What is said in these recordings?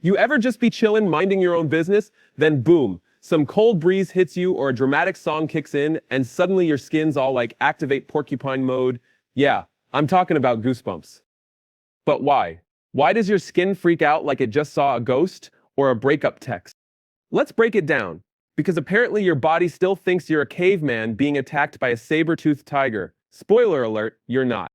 You ever just be chillin', minding your own business, then boom, some cold breeze hits you or a dramatic song kicks in, and suddenly your skin's all like activate porcupine mode? Yeah, I'm talking about goosebumps. But why? Why does your skin freak out like it just saw a ghost or a breakup text? Let's break it down. Because apparently your body still thinks you're a caveman being attacked by a saber-toothed tiger. Spoiler alert, you're not.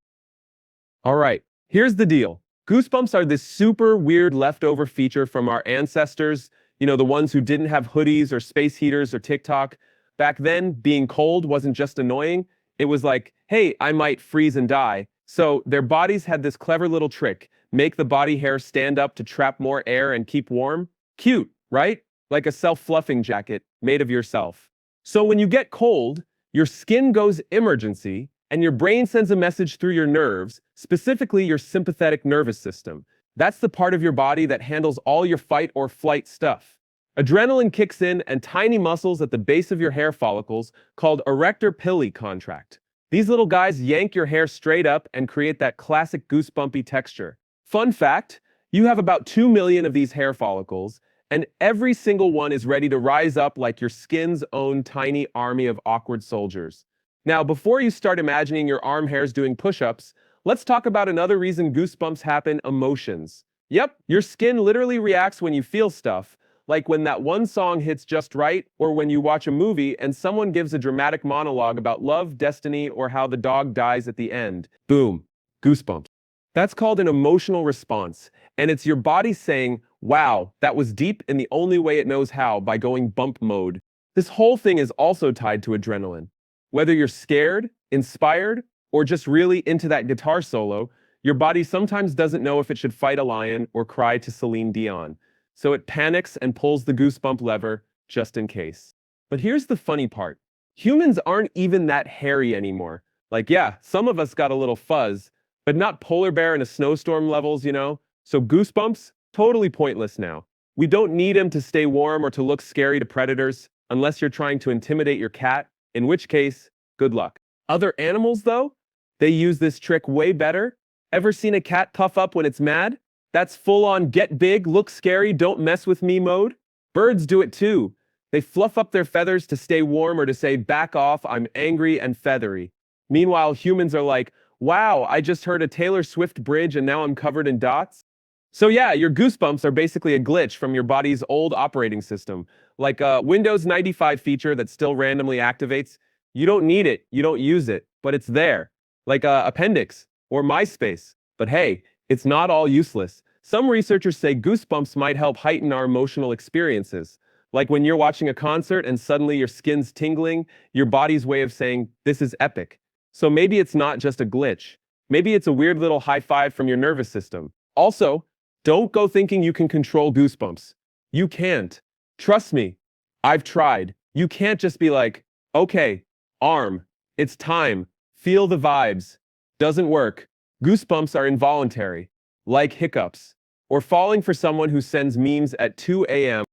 Alright, here's the deal. Goosebumps are this super weird leftover feature from our ancestors, the ones who didn't have hoodies or space heaters or TikTok. Back then, being cold wasn't just annoying, it was like, hey, I might freeze and die. So their bodies had this clever little trick, make the body hair stand up to trap more air and keep warm. Cute, right? Like a self-fluffing jacket made of yourself. So when you get cold, your skin goes emergency, and your brain sends a message through your nerves, specifically your sympathetic nervous system. That's the part of your body that handles all your fight or flight stuff. Adrenaline kicks in and tiny muscles at the base of your hair follicles, called erector pili, contract. These little guys yank your hair straight up and create that classic goosebumpy texture. Fun fact, you have about 2 million of these hair follicles, and every single one is ready to rise up like your skin's own tiny army of awkward soldiers. Now, before you start imagining your arm hairs doing push-ups, let's talk about another reason goosebumps happen: emotions. Yep, your skin literally reacts when you feel stuff, like when that one song hits just right, or when you watch a movie and someone gives a dramatic monologue about love, destiny, or how the dog dies at the end. Boom, goosebumps. That's called an emotional response, and it's your body saying, wow, that was deep in the only way it knows how, by going bump mode. This whole thing is also tied to adrenaline. Whether you're scared, inspired, or just really into that guitar solo, your body sometimes doesn't know if it should fight a lion or cry to Celine Dion. So it panics and pulls the goosebump lever just in case. But here's the funny part. Humans aren't even that hairy anymore. Like, yeah, some of us got a little fuzz, but not polar bear in a snowstorm levels. So goosebumps, totally pointless now. We don't need them to stay warm or to look scary to predators, unless you're trying to intimidate your cat, in which case, good luck. Other animals, though, they use this trick way better. Ever seen a cat puff up when it's mad? That's full-on get big, look scary, don't mess with me mode. Birds do it too. They fluff up their feathers to stay warm or to say, back off, I'm angry and feathery. Meanwhile, humans are like, wow, I just heard a Taylor Swift bridge and now I'm covered in dots. So yeah, your goosebumps are basically a glitch from your body's old operating system, like a Windows 95 feature that still randomly activates. You don't need it, you don't use it, but it's there, like Appendix or MySpace. But hey, it's not all useless. Some researchers say goosebumps might help heighten our emotional experiences. Like when you're watching a concert and suddenly your skin's tingling, your body's way of saying, this is epic. So maybe it's not just a glitch. Maybe it's a weird little high five from your nervous system. Also, don't go thinking you can control goosebumps. You can't. Trust me, I've tried. You can't just be like, okay, arm, it's time, feel the vibes. Doesn't work. Goosebumps are involuntary, like hiccups, or falling for someone who sends memes at 2 a.m.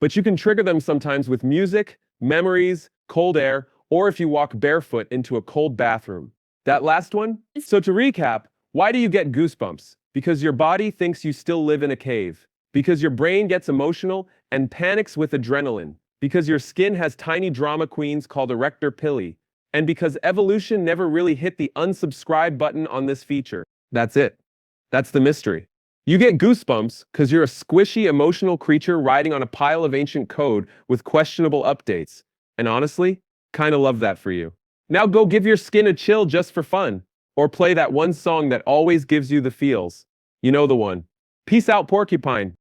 But you can trigger them sometimes with music, memories, cold air, or if you walk barefoot into a cold bathroom. That last one? So to recap, why do you get goosebumps? Because your body thinks you still live in a cave. Because your brain gets emotional and panics with adrenaline. Because your skin has tiny drama queens called erector pili. And because evolution never really hit the unsubscribe button on this feature. That's it. That's the mystery. You get goosebumps because you're a squishy, emotional creature riding on a pile of ancient code with questionable updates. And honestly, kinda love that for you. Now go give your skin a chill just for fun. Or play that one song that always gives you the feels. You know the one. Peace out, porcupine.